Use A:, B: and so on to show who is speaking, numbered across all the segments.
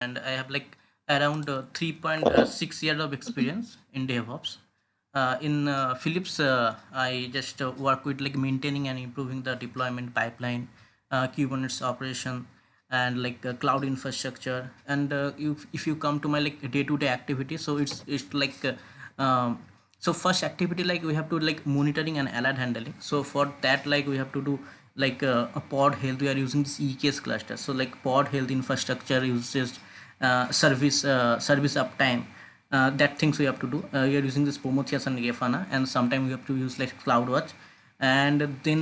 A: and I have like around 3.6 years of experience in DevOps. In Philips, I just work with like maintaining and improving the deployment pipeline, Kubernetes operation, and like cloud infrastructure. And if you come to my like day-to-day activity, so it's like so first activity, like we have to like monitoring and alert handling. So for that, like we have to do like a pod health. We are using this EKS cluster. So like pod health infrastructure uses service uptime, that things we have to do. We are using this Prometheus and Grafana, and sometimes we have to use like CloudWatch. And then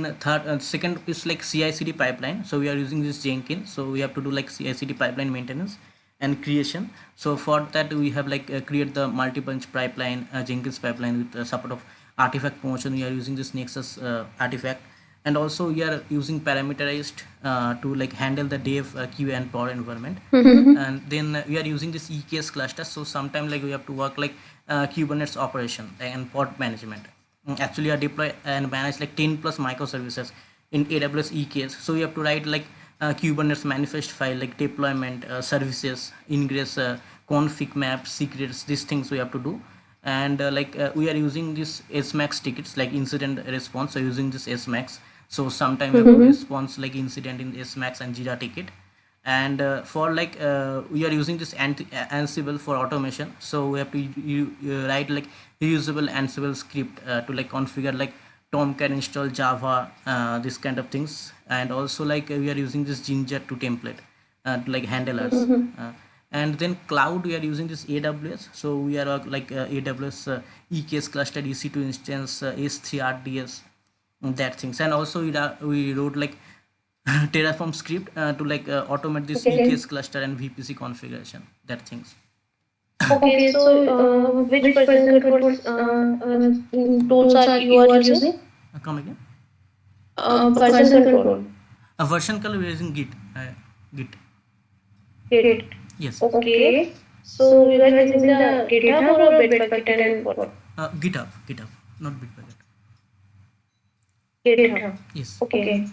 A: second is like CI/CD pipeline. So we are using this Jenkins. So we have to do like CI/CD pipeline maintenance and creation. So for that we have like create the multi-bunch pipeline, Jenkins pipeline with support of artifact promotion. We are using this Nexus artifact, and also we are using parameterized to like handle the dev queue and pod environment. And then we are using this EKS cluster. So sometimes like we have to work like Kubernetes operation and pod management. Actually I deploy and manage like 10 plus microservices in AWS EKS. So we have to write like Kubernetes manifest file, like deployment services, ingress, config map, secrets, these things we have to do. And we are using this SMAX tickets, like incident response. So using this SMAX, so sometimes we have to response like incident in SMAX and Jira ticket. And for like we are using this Ansible for automation. So we have to write like reusable Ansible script to like configure like Tomcat install Java, this kind of things. And also like we are using this Ginger to template to like handlers. And then cloud, we are using this AWS. So we are like AWS EKS cluster, EC2 instance, S3 RDS, that things. And also we wrote like Terraform script to like automate this EKS cluster and VPC configuration, that things.
B: Okay, so which version controls tools are you are using?
A: Come again.
B: Version control.
A: Version control, we are using Git. Git.
B: Git.
A: Yes.
B: Okay. So you are using the GitHub or Bitbucket and what?
A: GitHub, not Bitbucket.
B: GitHub.
A: Yes.
B: Okay.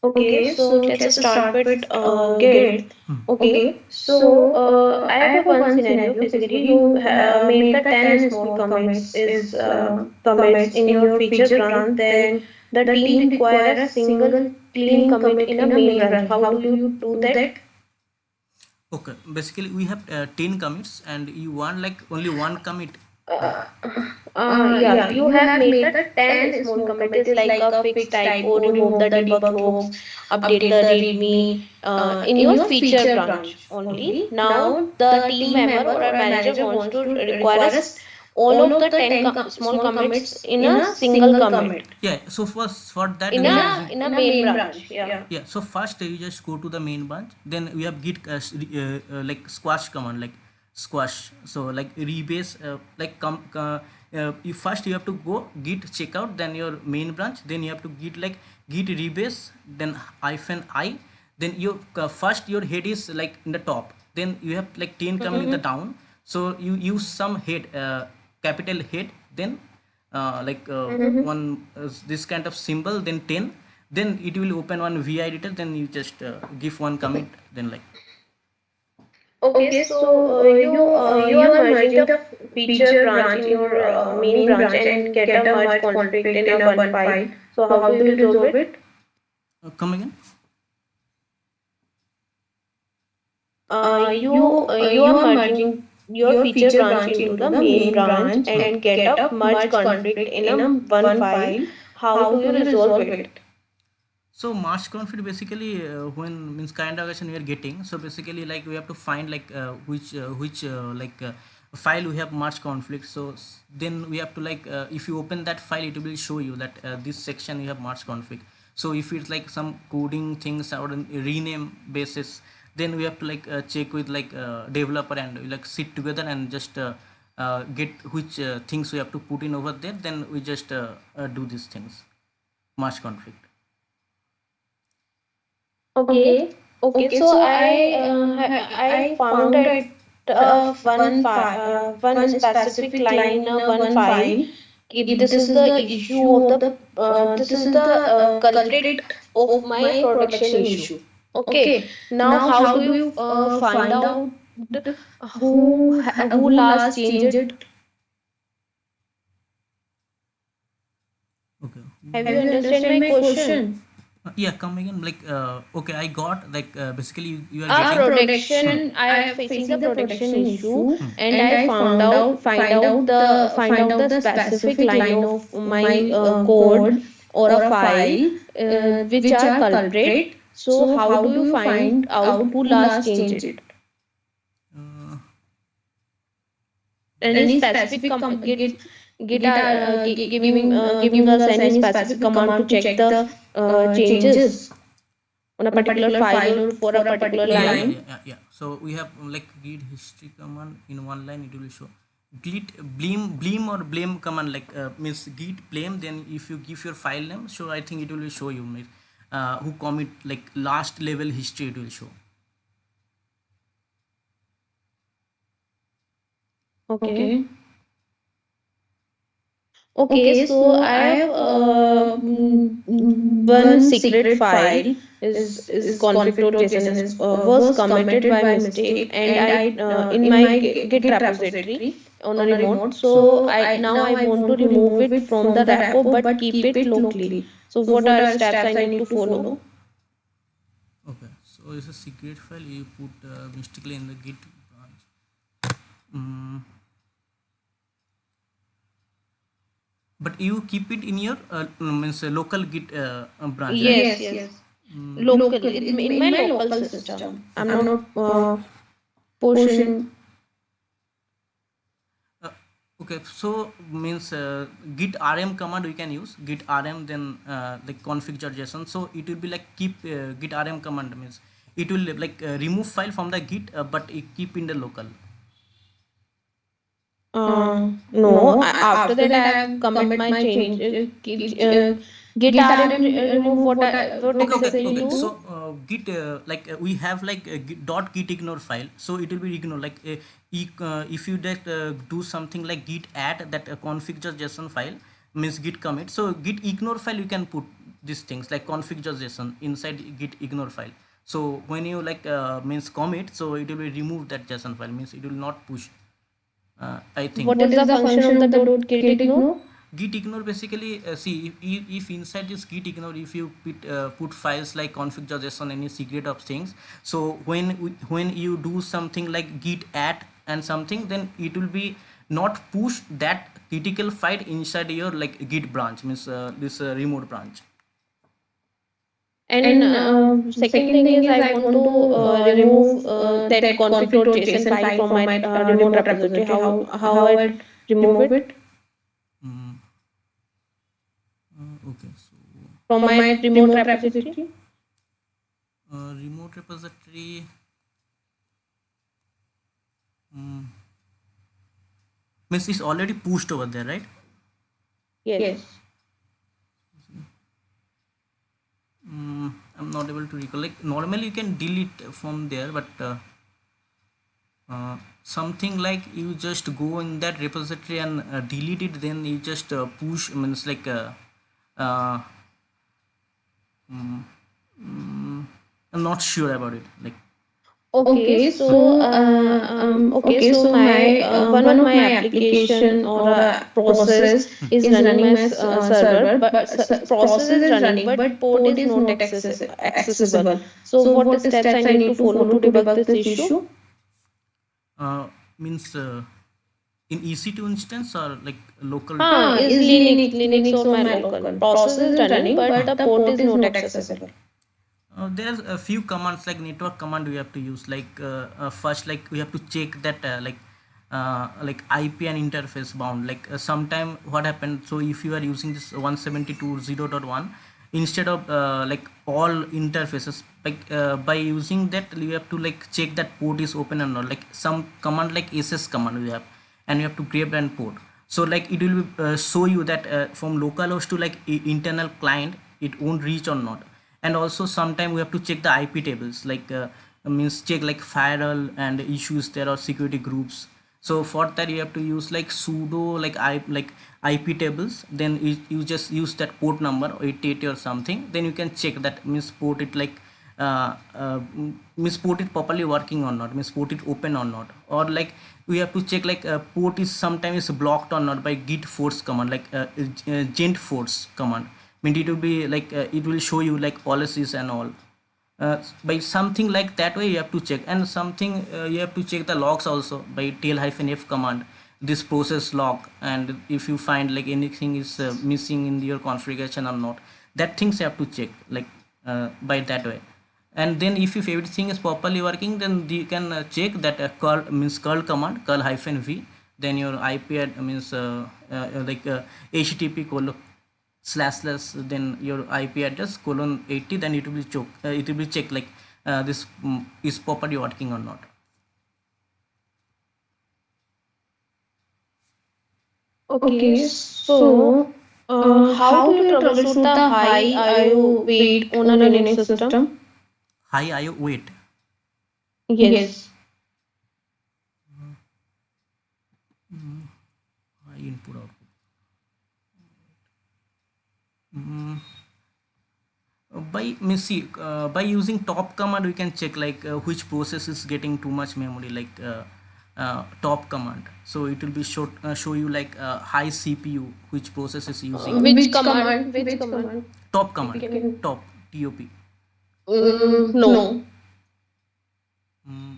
B: Okay, so let's start with Git. Okay, so I have a one scenario. Basically, you made the 10 small commits is commits in your feature branch. Then the team require a single clean commit in a main branch. How do you do that?
A: Okay, basically we have 10 commits, and you want like only one commit.
B: Yeah, you have made the 10 small commits like a fixed type or remove the debug logs, update the readme in your feature branch only. Now the team member or a manager wants to require us all of the 10 small commits in a single commit.
A: Yeah, so for that
B: In a main branch.
A: Yeah, so first you just go to the main branch. Then we have git like squash command, like squash. So like rebase, you first you have to go git checkout, then your main branch, then you have to git like git rebase, then hyphen I, then you first your head is like in the top, then you have like 10 coming in the down. So you use some head, capital head, then one this kind of symbol, then 10, then it will open one vi editor, then you just give one commit, then like.
B: Okay, so you are merging the feature branch in your main branch and get a merge conflict in a one file. So how do you resolve it?
A: Come again.
B: You are merging your feature branch into the main branch and get a merge conflict in a one file. How do you resolve it?
A: So mask conflict basically when means kind of action we are getting. So basically like we have to find like which file we have merge conflict. So then we have to like if you open that file, it will show you that this section you have merge conflict. So if it's like some coding things or rename basis, then we have to like check with like developer and like sit together and just get which things we have to put in over there. Then we just do these things, merge conflict.
B: Okay. Okay. So I found that one specific line in a one file. If this is the issue of the this is the culprit of my protection issue. Okay, now how do you find out who last changed it?
A: Okay.
B: Have
A: Have
B: you
A: you
B: understand
A: understand
B: my
A: my
B: question?
A: question? Yeah, come again. Like, okay, I got like basically you are
B: A
A: getting.
B: protection, I
A: I
B: am
A: am
B: facing the
A: facing the
B: protection
A: protection
B: issue,
A: issue,
B: and
A: and
B: I
A: I found out
B: find out the specific
A: specific
B: line
A: line
B: of
A: of
B: my
A: my
B: code
A: code
B: or a
A: or a
B: file
A: file
B: which
A: which
B: are
A: are
B: culprit.
A: culprit.
B: So
A: So
B: how
A: how
B: do
A: do
B: you
A: you
B: find
A: find
B: out
A: out
B: who
A: who
B: last
A: last
B: changed
A: changed
B: it?
A: it? Uh,
B: Any
A: any
B: specific
A: specific
B: git are giving
A: giving
B: us
A: us
B: any
A: any
B: specific
A: specific
B: command to
A: command to
B: check
A: check
B: the
A: the
B: changes
A: changes
B: on a
A: on a
B: particular
A: particular
B: file
A: file
B: or
A: or
B: for a
A: for a
B: particular
A: particular
B: line?
A: yeah. So we have like git history command in one line. It will show git blame or blame command like means git blame. Then if you give your file name, so I think it will show you who commit like last level history. It will show.
B: Okay.
A: Okay.
B: Okay,
A: Okay,
B: so
A: so
B: I
A: I
B: have
A: have
B: one
A: one
B: secret
A: secret
B: file
A: file
B: is
A: is
B: config.json
A: config.json
B: is
A: is
B: was
A: was
B: committed
A: committed
B: by
A: by
B: mistake,
A: mistake,
B: and
A: and
B: I
A: I
B: in
A: in
B: my
A: my
B: git
A: git
B: repository
A: repository
B: on a
A: on a
B: remote.
A: remote.
B: So
A: So
B: I
A: I
B: now
A: now
B: I
A: I
B: want to
A: want to
B: remove
A: remove
B: it
A: it
B: from the
A: from the
B: repo
A: repo
B: but
A: but
B: keep
A: keep
B: it
A: it
B: locally.
A: locally.
B: So
A: So
B: what
A: what
B: are
A: are
B: steps I
A: steps I
B: need to
A: need to
B: follow?
A: follow? Okay, so it's a secret file you put mistakenly in the git branch. Mm, but you keep it in your means local git branch, right?
B: Yes,
A: Yes,
B: yes.
A: yes. Mm,
B: Local
A: local
B: in
A: in
B: my
A: my
B: local
A: local
B: system.
A: system.
B: I'm
A: I'm
B: not
A: not
B: pushing.
A: pushing. Uh, okay, so means git rm command we can use git rm then like config.json. So it will be like keep git rm command means it will like remove file from the git but it keep in the local.
B: No,
A: No,
B: after
A: after
B: that I
A: that I
B: have
A: have
B: commit
A: commit
B: my
A: my
B: change.
A: change.
B: Git
A: Git
B: rm
A: rm
B: remove
A: remove
B: what
A: okay, okay,
B: exactly
A: okay.
B: do?
A: So git like we have like a git ignore file, so it will be ignore like if you that do something like git add that config.json file means git commit. So git ignore file you can put these things like config.json inside git ignore file. So when you like means commit, so it will be remove that json file means it will not push. I think.
B: What
A: What
B: is
A: is
B: the
A: the
B: function
A: function
B: of the
A: of the
B: dot
A: dot
B: git
A: git
B: ignore?
A: ignore? Git ignore basically see if inside this git ignore if you put files like config.json any secret of things. So when you do something like git add and something, then it will be not push that critical file inside your like git branch means this remote branch.
B: And
A: And
B: second
A: second
B: thing
A: thing
B: is
A: is
B: I
A: I
B: want to
A: want to
B: remove
A: remove
B: that
A: that
B: config.json
A: config.json
B: file
A: file
B: from
A: from
B: my
A: my
B: remote
A: remote
B: repository.
A: repository.
B: How
A: How
B: I
A: I
B: remove
A: remove
B: it
A: it? Okay, so
B: from
A: from
B: my
A: my
B: remote
A: remote
B: repository?
A: repository. Remote repository. mm, Means it's already pushed over there, right?
B: Yes.
A: Yes. I'm not able to recall. Like normally you can delete from there, but something like you just go in that repository and delete it, then you just push. Means like uh, mm, mm, I'm not sure about it. Like
B: Okay,
A: okay,
B: so
A: so
B: okay,
A: okay,
B: so
A: so
B: my
A: my
B: one
A: one
B: of
A: of
B: my
A: my
B: application
A: application
B: or
A: or
B: a
A: a
B: process
A: process
B: is
A: is
B: running my
A: running my
B: server,
A: server,
B: but
A: but
B: process
A: process
B: is
A: is
B: running,
A: running,
B: but
A: but
B: port
A: port
B: is
A: is
B: not
A: not
B: accessible.
A: accessible.
B: So
A: So
B: what
A: what
B: steps I
A: steps I
B: need to
A: need to
B: follow
A: follow
B: to
A: to
B: debug
A: debug
B: this
A: this
B: issue?
A: issue? Means in EC2 instance or like local?
B: Is
A: Is
B: Linux
A: Linux
B: or
A: or
B: my
A: my
B: local
A: local?
B: process
A: Process
B: is
A: is
B: running,
A: running,
B: but
A: but
B: the
A: the
B: port
A: port
B: is
A: is
B: not
A: not
B: accessible.
A: accessible. There's a few commands like network command we have to use. Like first, like we have to check that like IP and interface bound. Like sometime what happened. So if you are using this 172.0.1, instead of like all interfaces, like by using that you have to like check that port is open or not. Like some command like ss command we have, and you have to grab and port. So like it will show you that from localhost to like internal client it won't reach or not. And also sometime we have to check the IP tables like means check like firewall and issues there or security groups. So for that you have to use like sudo like IP tables. Then you just use that port number 88 or something. Then you can check that means port it like means port it properly working or not, means port it open or not, or like we have to check like port is sometimes blocked or not by git force command, like gent force command. Mean it will be like it will show you like policies and all. By something like that way you have to check, and something you have to check the logs also by tail hyphen f command, this process log. And if you find like anything is missing in your configuration or not, that things you have to check like by that way. And then if everything is properly working, then you can check that curl means curl command, curl hyphen v, then your IP means like http colon slash slash, then your IP address colon 80, then it will be it will be checked like this is properly working or not.
B: Okay, so how do you troubleshoot the high IO weight on a Linux system?
A: High IO wait.
B: Yes.
A: High input output. Mm, by means see by using top command we can check like which process is getting too much memory, like top command. So it will be show you like high CPU which process is using.
B: Which command? Which command?
A: Top
B: If you
A: command,
B: can.
A: top, top.
B: No.
A: Mm,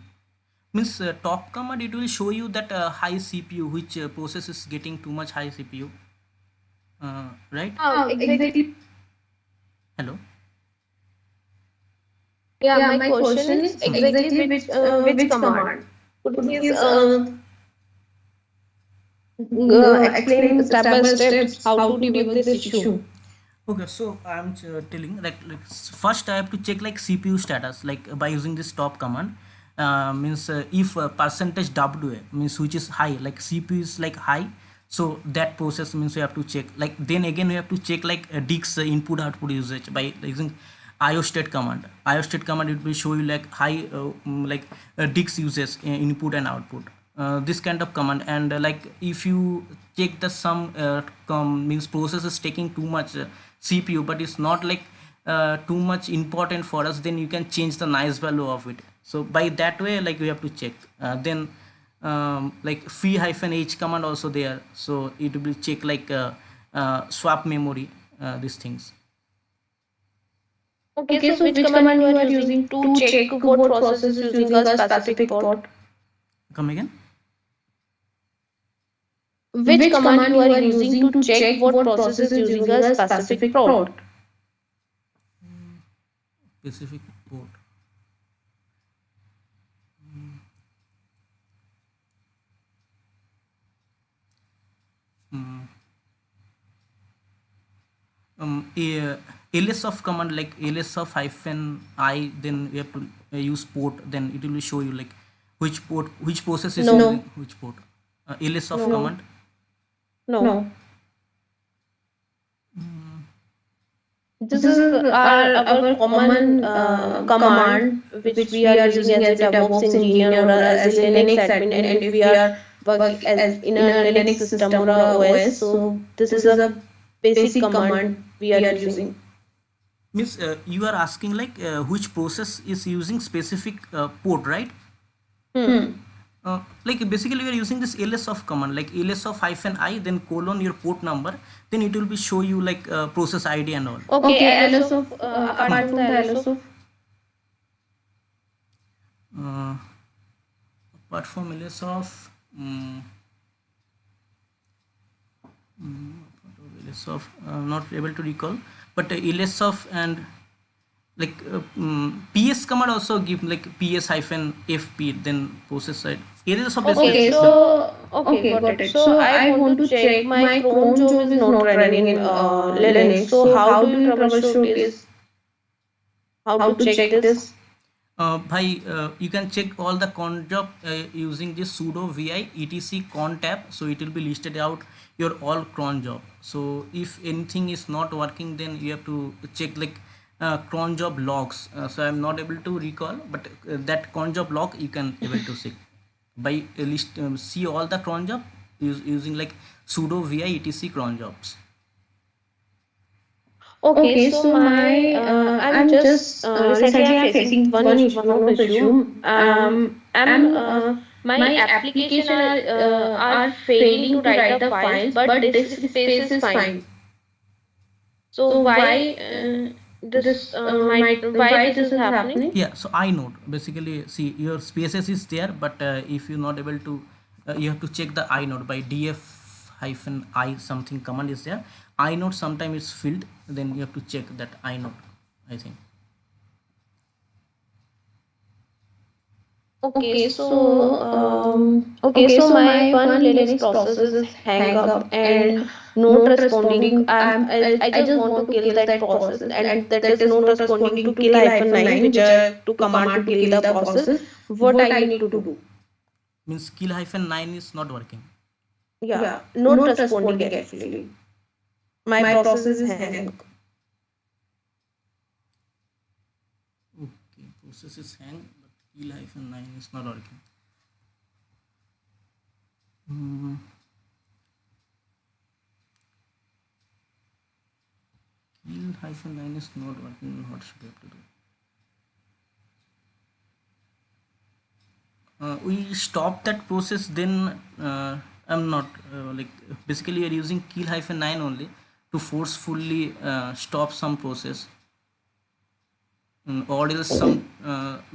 A: means top command it will show you that high CPU which process is getting too much high CPU, right?
B: Exactly.
A: Hello.
B: Yeah, my question is exactly which command? Could you please explain step by steps how to debug this issue?
A: Okay, so I'm telling like first I have to check like CPU status like by using this top command. Means if percentage WA means which is high, like CPU is like high, so that process means we have to check. Like then again we have to check like DIX input output usage by using IO state command. IO state command it will show you like high like DIX uses input and output. This kind of command. And like if you check the some means process is taking too much CPU but it's not like too much important for us, then you can change the nice value of it. So by that way like we have to check. Then like free hyphen h command also there, so it will check like swap memory, these things.
B: Okay, so which command you are using to check what process is using a specific port?
A: Come again.
B: Which command you are using to check what process is using a specific port?
A: Specific port. Mm. ls of command like ls of hyphen I, then you have to use port, then it will show you like which port, which process is
B: No.
A: using which port. Ls of
B: No.
A: command.
B: No. This is our common command which we are using as a DevOps engineer or as a Linux admin, and if we are working as in a Linux system or a OS, so this is a basic command we are using.
A: Means you are asking like which process is using specific port, right? Like basically we are using this ls of command, like ls of hyphen I, then colon your port number, then it will be show you like process ID and all.
B: Okay, ls of apart from the ls of
A: uh, Apart from ls of ls of not able to recall, but ls of and like ps command also give like ps hyphen fp, then process side areas of
B: Okay,
A: basically.
B: so okay, got it. So I want to check my Chrome job is not running in Linux. So how do you troubleshoot this? How to check this?
A: You can check all the cron job using this sudo vi etc cron tab, so it will be listed out your all cron job. So if anything is not working, then you have to check like cron job logs. So I'm not able to recall, but that cron job log you can able to see. by list see all the cron job using like sudo vi etc cron jobs.
B: Okay, so my I'm just recently I'm facing one of issue. I'm My application are failing to write the files, but disk space is fine. So why this is happening?
A: Yeah, so I node basically see your spaces is there, but if you're not able to you have to check the I node by df hyphen I something command is there. I node sometimes it's filled, then you have to check that I node, I think.
B: Okay, so my one Linux process is hang up and not responding. I just want to kill that process, and that is not responding to kill -9, which are to command to kill the process. What I need to do?
A: Means skill hyphen 9 is not working.
B: Yeah, not responding actually. My process is hang.
A: Okay, process is hang, but skill hyphen 9 is not working. Hmm. Skill hyphen 9 is not working. What should I have to do? We stop that process, then I'm not like basically you're using kill hyphen 9 only to forcefully stop some process. Or else some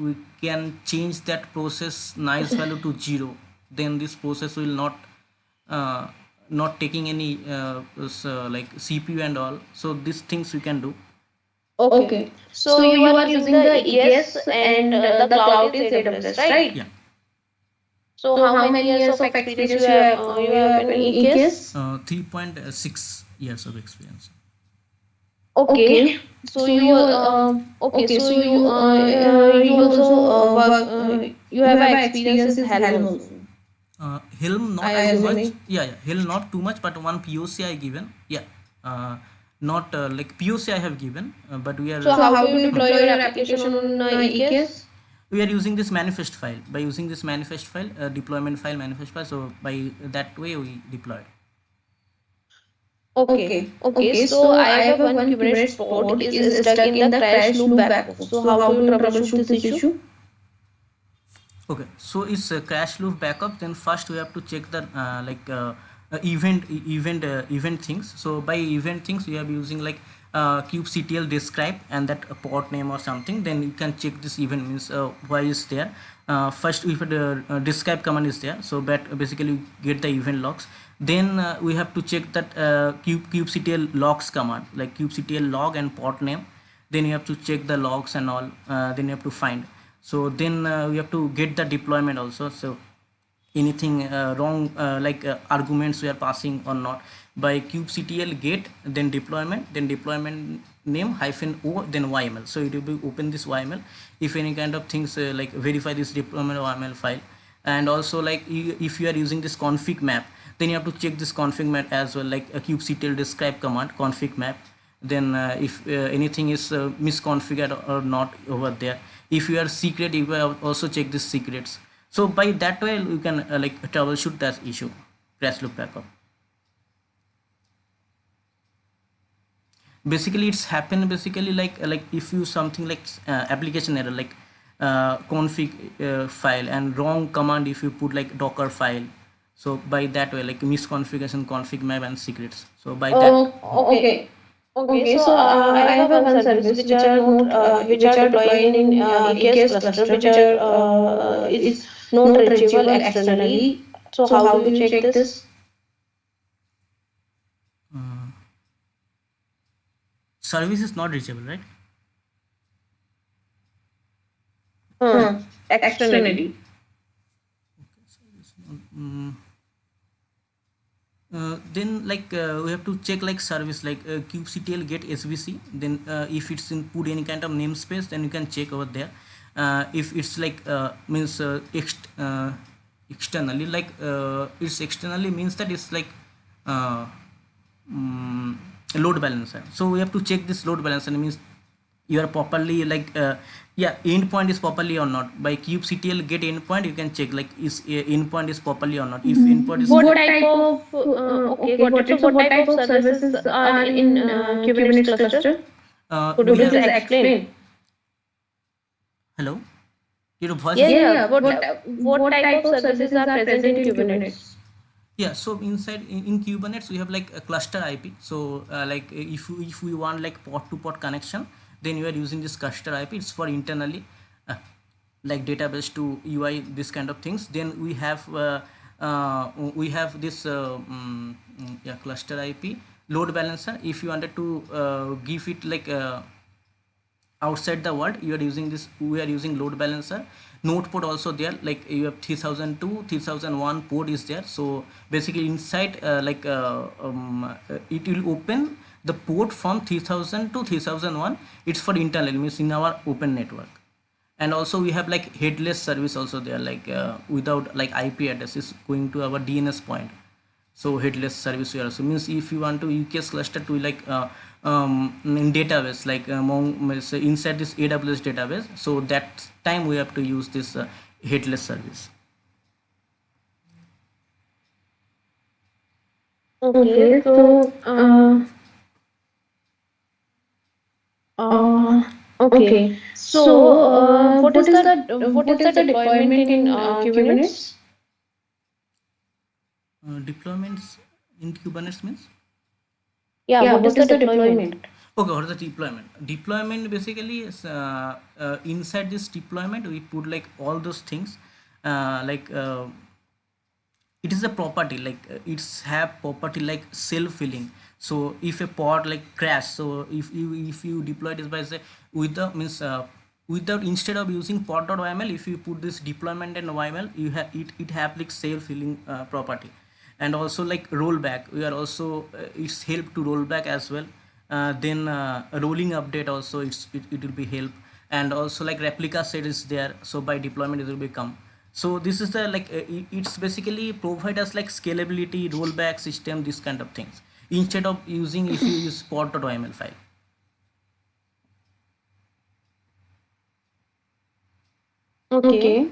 A: we can change that process nice value to 0, then this process will uh, not taking any like cpu and all, so these things we can do.
B: Okay, so you are using the EKS and the cloud is AWS, right?
A: Yeah.
B: So how many years of experience you have in EKS?
A: 3.6 years of experience.
B: Okay, so you also you have a experience in Helm also.
A: Helm
B: I
A: not too much.
B: assuming.
A: Yeah, yeah, Helm not too much, but one POC I given. Yeah, not like POC I have given, but we are
B: So how do you deploy your application on EKS?
A: we are using this manifest file. By using this manifest file, deployment file, manifest file. So by that way we deployed.
B: Okay. So I have a one Kubernetes pod is stuck in the crash loop backup. So how do you troubleshoot this issue?
A: Okay, so it's a crash loop backup. Then first we have to check the event things. So by event things we are using like kubectl describe and that port name or something. Then you can check this event means why is there. First if the describe command is there, so that basically you get the event logs. Then we have to check that kubectl logs command like kubectl log and port name. Then you have to check the logs and all. Then you have to find. So then we have to get the deployment also. So anything wrong like arguments we are passing or not, by kubectl get, then deployment name hyphen o, then yml, so it will be open this yml if any kind of things like verify this deployment yml file. And also like if you are using this config map, then you have to check this config map as well, like a kubectl describe command config map. Then if anything is misconfigured or not over there, if you are secret, you will also check these secrets. So by that way you can like troubleshoot that issue, crash loop backup. Basically it's happened basically like if you something like application error like config file and wrong command, if you put like docker file, so by that way like misconfiguration config map and secrets, so by that.
B: Okay. Okay, so I have a one service which are deploying in EKS cluster, which are is not reachable externally. So how do you check this?
A: uh, Service is not reachable, right?
B: Hmm. Externally.
A: Mm, then like we have to check like service like kubectl get svc, then if it's in put any kind of namespace, then you can check over there. If it's like means externally like it's externally means that it's like uh, load balancer, so we have to check this load balancer, means you are properly like Yeah, endpoint is properly or not. By kubectl get endpoint, you can check like is endpoint is properly or not. If endpoint is
B: What
A: correct.
B: type of okay, got it. So what type of services are in Kubernetes cluster? Could you
A: We
B: please
A: have
B: explain?
A: hello, your voice
B: Yeah,
A: is
B: yeah. What type of services are present in Kubernetes?
A: yeah. So inside in Kubernetes we have like a cluster IP. So like if we want like port to port connection, then you are using this cluster IP. It's for internally uh, like database to UI, this kind of things. Then we have this yeah, cluster IP load balancer. If you wanted to give it like outside the world, you are using this, we are using load balancer. Node port also there, like you have 3002 3001 port is there. So basically inside it will open the port from 3000 to 3001. It's for internal, means in our open network. And also we have like headless service also there, like without like IP address is going to our DNS point. So headless service here also means if you want to UKS cluster to like in database like among say inside this AWS database, so that time we have to use this headless service.
B: Okay, so uh, okay. So what is the deployment in Kubernetes?
A: Deployments in Kubernetes means
B: Yeah,
A: yeah,
B: what is
A: what
B: the
A: is the
B: deployment?
A: deployment? Okay, what is the deployment? Deployment basically is inside this deployment we put like all those things like it is a property like it's have property like self healing. So if a pod like crash, so if you deploy this by say with the means without, instead of using pod.yml, if you put this deployment and yml, you have it have like self healing property. And also like rollback, we are also it's help to roll back as well. Then a rolling update also, it will be help. And also like replica set is there, so by deployment it will become. So this is the like it's basically provide us like scalability, rollback system, this kind of things, instead of using if you use pod.yml file.
B: Okay.
A: Okay.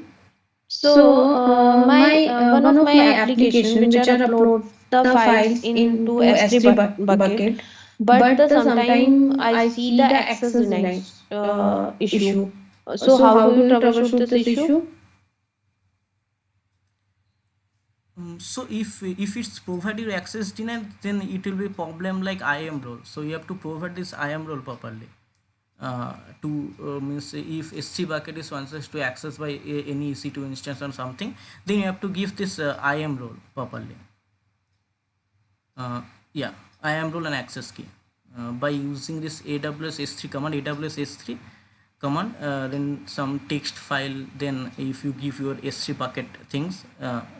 B: So,
A: So
B: my
A: my
B: one
A: one
B: of
A: of
B: my
A: my
B: application
A: application
B: which
A: which
B: are
A: are
B: upload
A: upload
B: the
A: the
B: files
A: files
B: into
A: into
B: S3
A: S3
B: bucket,
A: bucket,
B: but
A: but
B: sometime
A: sometime
B: I
A: I
B: see
A: see
B: the
A: the
B: access
A: access
B: denies
A: denies
B: issue.
A: issue.
B: So,
A: So
B: how do
A: how
B: you
A: do you
B: troubleshoot
A: troubleshoot
B: this
A: this
B: issue?
A: issue? So if it's provided access denied, then it will be problem like IAM role. So you have to provide this IAM role properly. To means if S3 bucket is wants to access by any EC2 instance or something, then you have to give this IAM role properly. uh, yeah, IAM role and access key by using this AWS S3 command, AWS S3 command, then some text file. Then if you give your S3 bucket things,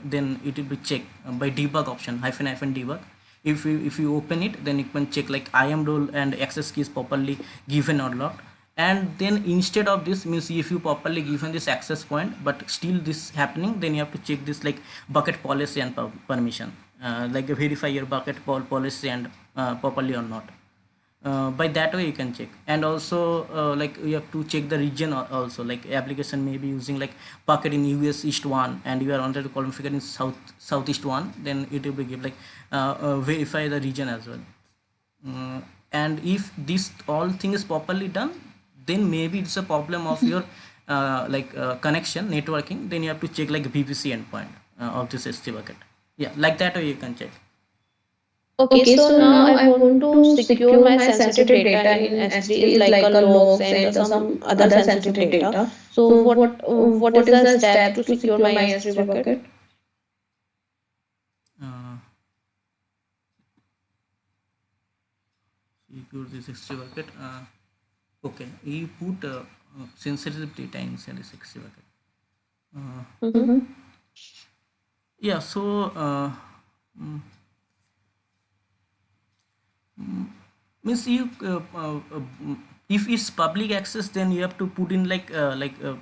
A: then it will be checked by debug option hyphen debug. If you open it, then you can check like IAM role and access key is properly given or not. And then instead of this, means if you properly given this access point but still this happening, then you have to check this like bucket policy and permission, like verify your bucket policy and properly or not. By that way you can check. And also like you have to check the region also, like application may be using like bucket in US East 1 and you are wanted to configure in Southeast 1, then it will be give like verify the region as well. Mm, and if this all thing is properly done, then maybe it's a problem of your connection networking. Then you have to check like VPC endpoint of this ST bucket. Yeah, like that way you can check.
B: Okay,
A: Okay,
B: so
A: so
B: now
A: now
B: I
A: I
B: want
A: want
B: to
A: to
B: secure
A: secure
B: my
A: my
B: sensitive
A: sensitive
B: data
A: data
B: in
A: in
B: S3
A: S3
B: is
A: is
B: like a
A: like a
B: logs
A: logs
B: and
A: and
B: some
A: some
B: other
A: other
B: sensitive
A: sensitive
B: data.
A: data.
B: So
A: So
B: what
A: what
B: is
A: is
B: the
A: the
B: steps
A: steps
B: to
A: to
B: secure
A: secure
B: my
A: my
B: S3
A: S3
B: bucket?
A: bucket? Uh, Secure this S3 bucket. Okay, you put sensitive data inside this S3 bucket.
B: Mm-hmm.
A: Mm-hmm. Yeah, so mm, means you if it's public access, then you have to put in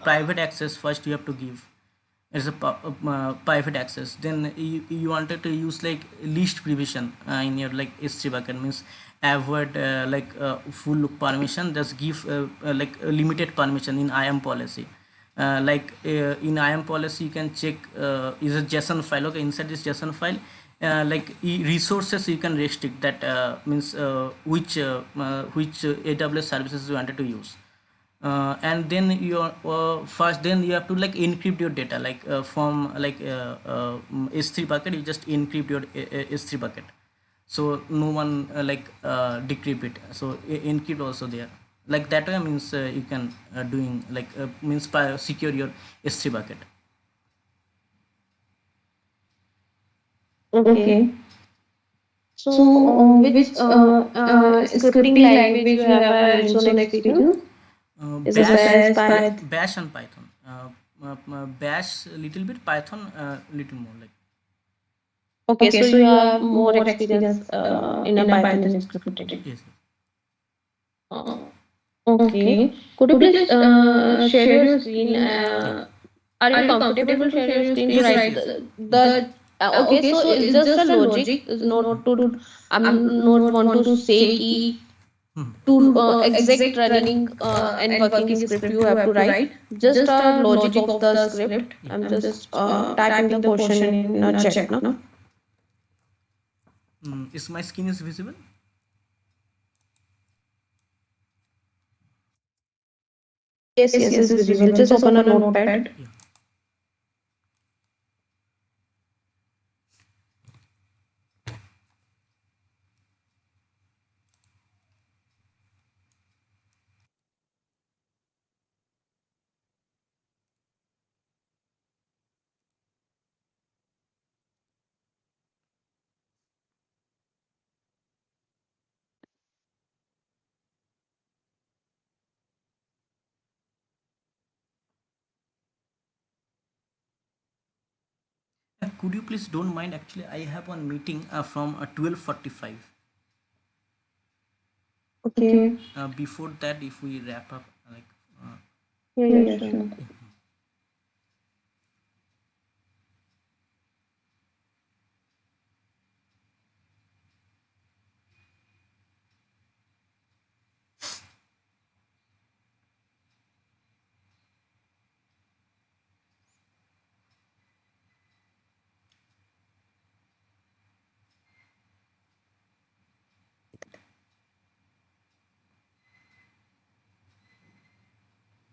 A: private access first. You have to give as a private access. Then you wanted to use like least provision in your like S3 bucket, means avoid full look permission, just give like a limited permission in IAM policy. In IAM policy you can check is a JSON file. Okay, inside this JSON file resources you can restrict, that means which AWS services you wanted to use. And then your first then you have to like encrypt your data, from S3 bucket, you just encrypt your S3 bucket, so no one decrypt it, so encrypt also there, like that way means you can doing means secure your S3 bucket.
B: Okay.
A: Okay.
B: So,
A: So,
B: which
A: which
B: scripting
A: scripting
B: language
A: language
B: you
A: you
B: have
A: have
B: a
A: a
B: hands-on
A: hands-on
B: experience?
A: experience?
B: Is it
A: Bash,
B: Bash,
A: Bash,
B: Python?
A: Bash and Python. Bash a little bit, Python little more. Like
B: Okay,
A: okay,
B: so
A: so
B: you
A: you
B: have
A: have
B: more
A: more
B: experience
A: experience
B: in a
A: in a
B: Python
A: Python
B: scripting.
A: scripting. Yes.
B: Uh,
A: Uh,
B: okay.
A: okay.
B: Could you
A: Could you
B: please
A: please
B: share
A: share
B: your
A: your
B: screen?
A: screen? Yeah.
B: Are you
A: Are you
B: comfortable to
A: comfortable to
B: share
A: share
B: your
A: your
B: screen to
A: screen to
B: write
A: write
B: the
A: the
B: okay,
A: okay,
B: so
A: so
B: it's
A: it's
B: just a
A: just a
B: logic
A: logic,
B: is
A: is
B: not
A: not
B: to
A: to
B: I'm
A: I'm
B: not
A: not
B: want to
A: want to
B: say
A: say
B: key
A: key
B: to
A: to
B: exact
A: exact
B: running
A: running
B: and
A: and
B: working
A: working
B: script
A: script
B: you
A: you
B: have to
A: have to
B: write
A: write.
B: just
A: Just
B: a
A: a
B: logic
A: logic
B: of
A: of
B: the
A: the
B: script.
A: script. Yeah.
B: I'm
A: I'm
B: just
A: just
B: typing the
A: typing the
B: question
A: question
B: in
A: in
B: chat
A: chat
B: now.
A: now. Is my skin is visible?
B: Yes,
A: Yes,
B: yes,
A: yes,
B: it's
A: it's
B: visible.
A: visible.
B: Just
A: Just
B: open a
A: open a
B: notepad.
A: notepad. Yeah. Could you please don't mind? Actually, I have one meeting from 12:45.
B: Okay.
A: Okay. Before that, if we wrap up, uh,
B: Yeah,
A: yeah,
B: yeah,
A: yeah,
B: sure.
A: sure.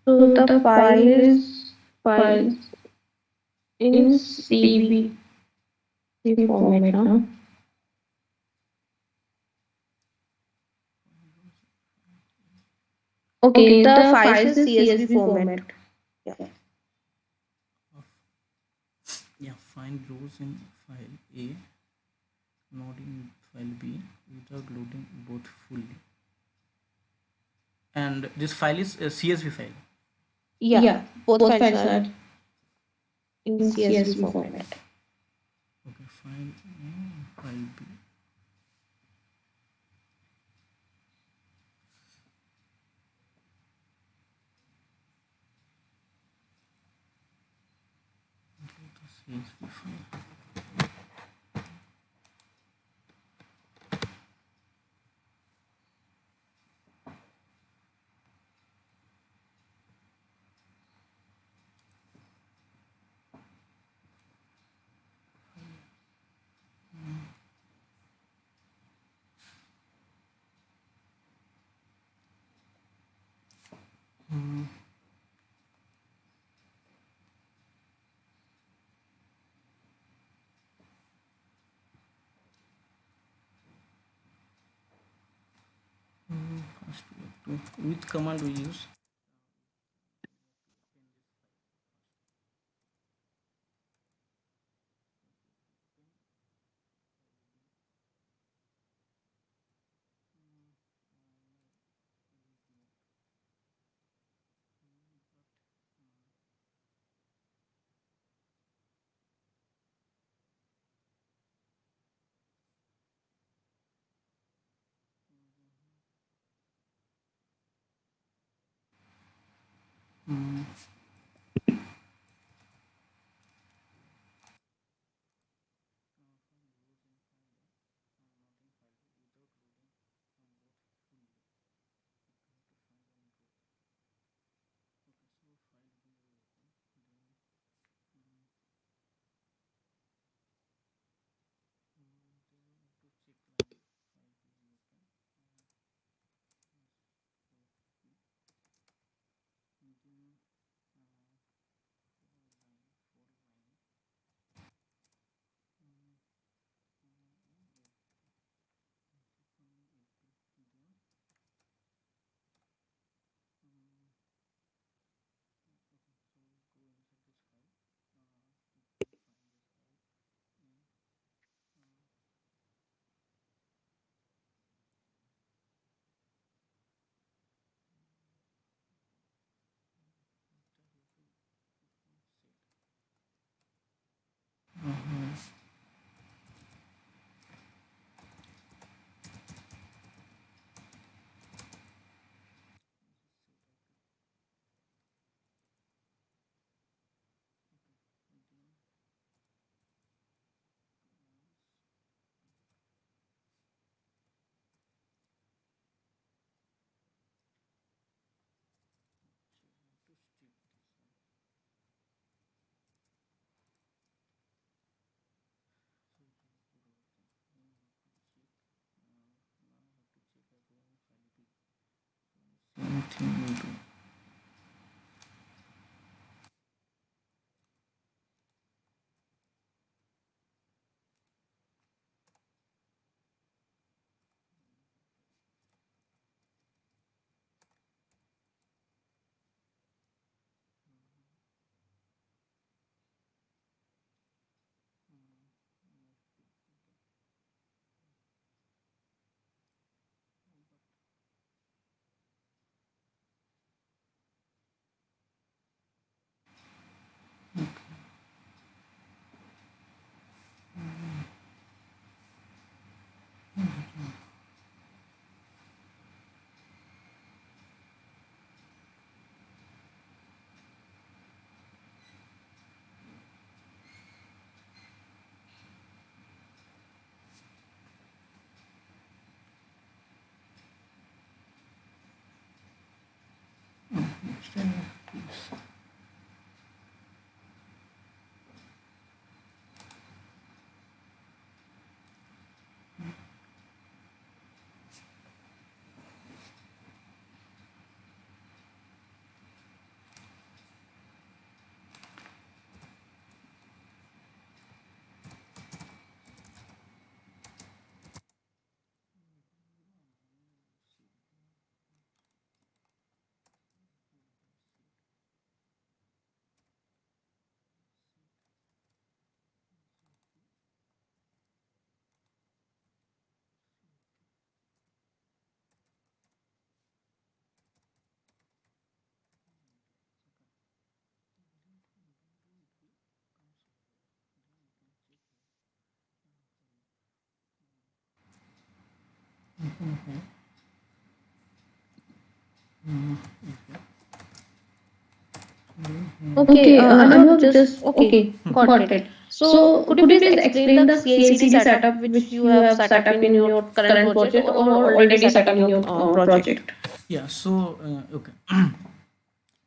B: So
A: So
B: the
A: the
B: file
A: file
B: is
A: is
B: file
A: file
B: in
A: in
B: CB
A: CB
B: format
A: format
B: now.
A: now.
B: Okay,
A: Okay,
B: the
A: the
B: files
A: files
B: is
A: is
B: CSV
A: CSV
B: format.
A: format.
B: Yeah.
A: Yeah, find rows in file A, not in file B, without loading both fully. And this file is a CSV file.
B: Yeah,
A: Yeah,
B: both
A: both
B: files
A: files
B: are
A: are
B: in
A: in
B: CSV
A: CSV
B: format.
A: format. Okay, file A, file B. CSV file. First we have to, which command we use? Mm,
B: Okay, Anup,
C: Anup,
B: just
C: just
B: okay,
C: okay,
B: got
C: got
B: it.
C: it.
B: So,
C: So,
B: could you
C: could you
B: please
C: please
B: explain the
C: explain the
B: CI/CD
C: CI/CD
B: setup
C: setup
B: which
C: which
B: you
C: you
B: have
C: have
B: set
C: set
B: up
C: up
B: in
C: in
B: your
C: your
B: current
C: current
B: project
C: project
B: or
C: or
B: already
C: already
B: set up
C: set
B: in
C: up in
B: your
C: your
B: project?
C: project?
A: Yeah, so okay.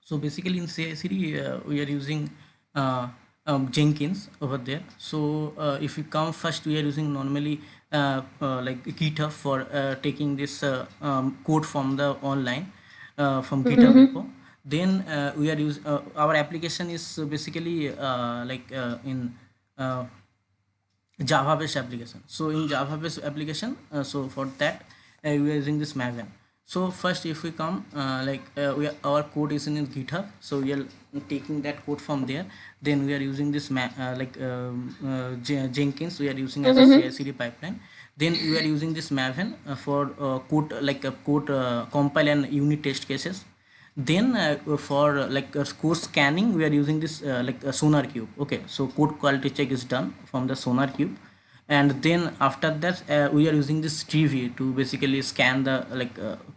A: So basically in CI/CD we are using uh, Jenkins over there. So if we come first, we are using normally like GitHub for taking this code from the online from GitHub repo. Then we are use our application is basically like in uh, Java based application. So in Java based application, so for that we are using this Maven. So first, if we come our code is in GitHub, so we are taking that code from there. Then we are using this Jenkins. We are using as a CI/CD pipeline. Then we are using this Maven for code like a code compile and unit test cases. Then for code scanning, we are using this like a sonar cube. Okay, so code quality check is done from the sonar cube, and then after that we are using this TV to basically scan the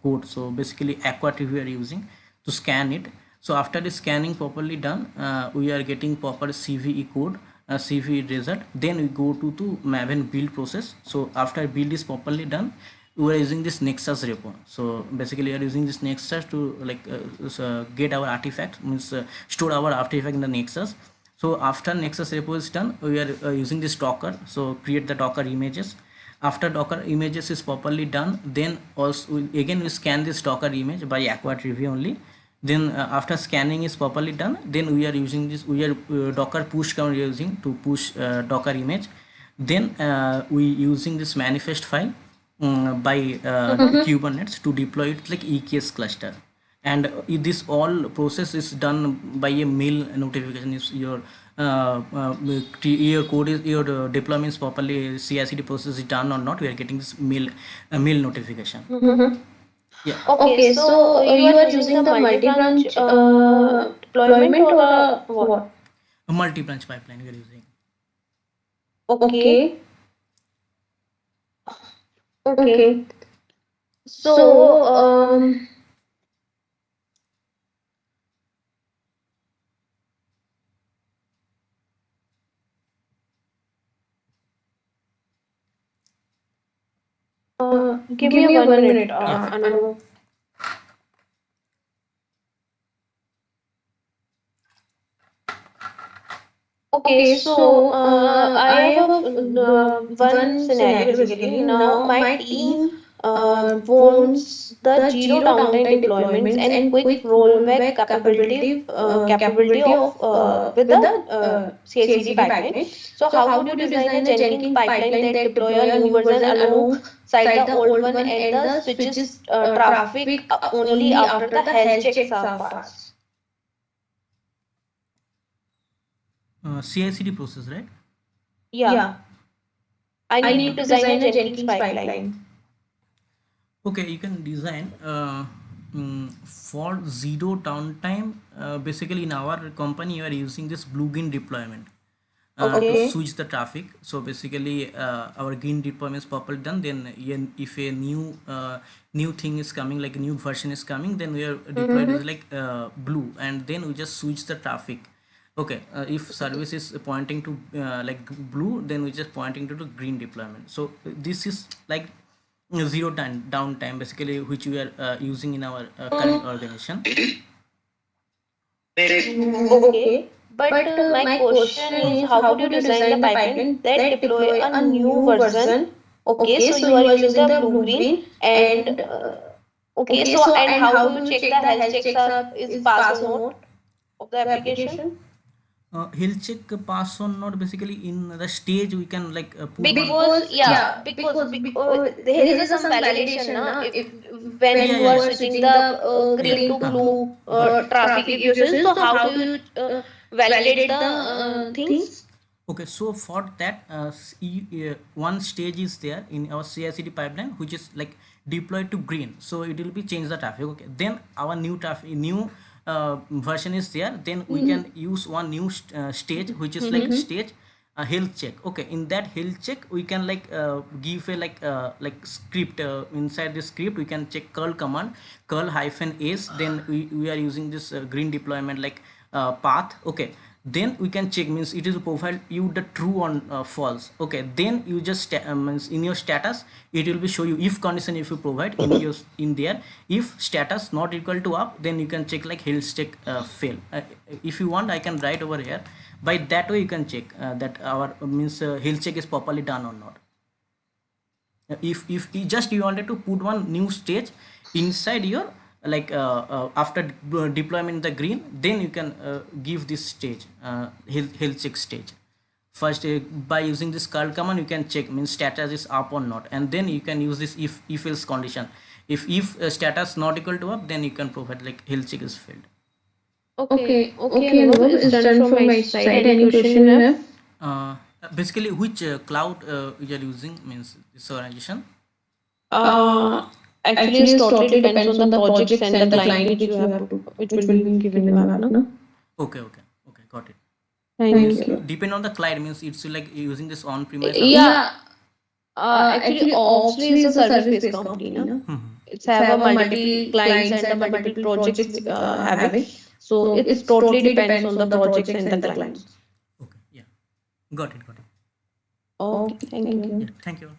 A: code. So basically aqua TV we are using to scan it. So after the scanning properly done, we are getting proper CVE code, CVE result. Then we go to Maven build process. So after build is properly done, we are using this Nexus repo. So basically we are using this Nexus to get our artifact, means store our artifact in the Nexus. So after Nexus repo is done, we are using this Docker. So create the Docker images. After Docker images is properly done, then also again we scan this Docker image by aqua review only. Then after scanning is properly done, then we are using this, we are Docker push command using to push Docker image. Then we using this manifest file by Kubernetes to deploy it like EKS cluster. And this all process is done by a mail notification. If your code is your deployment is properly, CI/CD process is done or not, we are getting this mail notification.
B: Mm-hmm.
A: Yeah.
B: Okay,
C: Okay,
B: so
C: so
B: you
C: you
B: are
C: are
B: using the
C: using the
B: multi-branch
C: multi-branch
B: deployment
C: deployment
B: or
C: or
B: what?
C: what?
A: A multi-branch pipeline we are using.
B: Okay,
C: Okay,
B: okay.
C: okay.
B: So,
C: So,
B: give me
C: give
B: a
C: me a
B: 1 minute,
C: 1 minute,
A: Yeah.
B: Anu.
C: Anu.
B: Okay,
C: Okay,
B: so
C: so
B: I
C: I
B: have
C: have
B: a one
C: one
B: scenario
C: scenario
B: basically.
C: basically.
B: Now,
C: Now
B: my
C: my
B: team
C: team
B: wants
C: wants
B: the
C: the
B: zero
C: zero
B: downtime
C: downtime
B: deployments
C: deployments
B: and
C: and
B: quick
C: quick
B: rollback
C: rollback
B: capability
C: capability
B: of
C: of
B: with
C: with
B: the
C: the
B: CI/CD
C: CI/CD
B: pipeline.
C: pipeline.
B: So,
C: So
B: how
C: how
B: would you
C: would you
B: design a
C: design a
B: Jenkins
C: Jenkins
B: pipeline
C: pipeline
B: that
C: that
B: deploy a
C: deploy a
B: new
C: new
B: version
C: version
B: alongside the
C: alongside the
B: old
C: old
B: one
C: one
B: and
C: and
B: the
C: the
B: switches
C: switches
B: traffic
C: traffic
B: only
C: only
B: after
C: after
B: the
C: the
B: health
C: health
B: checks
C: checks
B: are
C: are
B: passed?
C: passed?
A: CI/CD process, right?
B: Yeah,
C: Yeah,
B: I
C: I
B: need to
C: need to
B: design a
C: design a
B: Jenkins
C: Jenkins
B: pipeline.
C: pipeline.
A: Okay, you can design for zero downtime. Basically, in our company, you are using this blue green deployment to
B: Okay.
C: Okay.
A: switch the traffic. So basically, our green deployment is properly done. Then, if a new thing is coming, like a new version is coming, then we are deployed
B: Mm-hmm.
A: as like blue, and then we just switch the traffic. Okay, if service is pointing to blue, then we just pointing to the green deployment. So this is like zero time downtime basically, which we are using in our current organization.
B: Okay, but my question is, how would you design the pipeline that deploy a new version? Okay, so you are using the blue green, and okay, so and how do you check the health checks are is passed or not of the application?
A: He'll check pass on not basically in the stage we can like put one.
B: Because yeah, because there is a some validation na, if when
A: Yeah,
B: you
A: yeah,
B: are
A: yeah.
B: switching the
A: Yeah.
B: green to blue
A: Got it.
B: traffic usage, so how do you validate the things?
A: Okay, so for that, one stage is there in our CI/CD pipeline, which is like deployed to green. So it will be change the traffic. Okay, then our new traffic, new version is there. Then we can use one new stage, which is like stage health check. Okay, in that health check, we can like give a like script inside the script. We can check curl command, curl hyphen s. Then we are using this green deployment like path. Okay, then we can check means it is provide you the true on false. Okay, then you just means in your status it will be show you if condition if you provide in your in there. If status not equal to up, then you can check like health check fail. If you want, I can write over here. By that way you can check that our means health check is properly done or not. If you just you wanted to put one new stage inside your like after deployment in the green, then you can give this stage health check stage first. By using this curl command you can check means status is up or not, and then you can use this if else condition. If status not equal to up, then you can provide like health check is failed.
B: Okay, Anubhav, it's done from my side. Any question you have?
A: uh, Basically which cloud you are using means this organization.
B: Uh, Actually, it totally depends on the projects and the client which you have to, which will be given you have, no?
A: Okay, okay, okay, got it.
B: Thank
A: Means
B: you.
A: depend on the client means it's like using this on premise or.
B: Yeah, actually, Oxley is a service-based company, no?
A: Mhm.
B: It's have a multiple clients and the multiple projects having. So it's totally depends on the projects and the clients.
A: Okay, yeah, got it, got it.
B: Okay, thank you.
A: Yeah, thank you.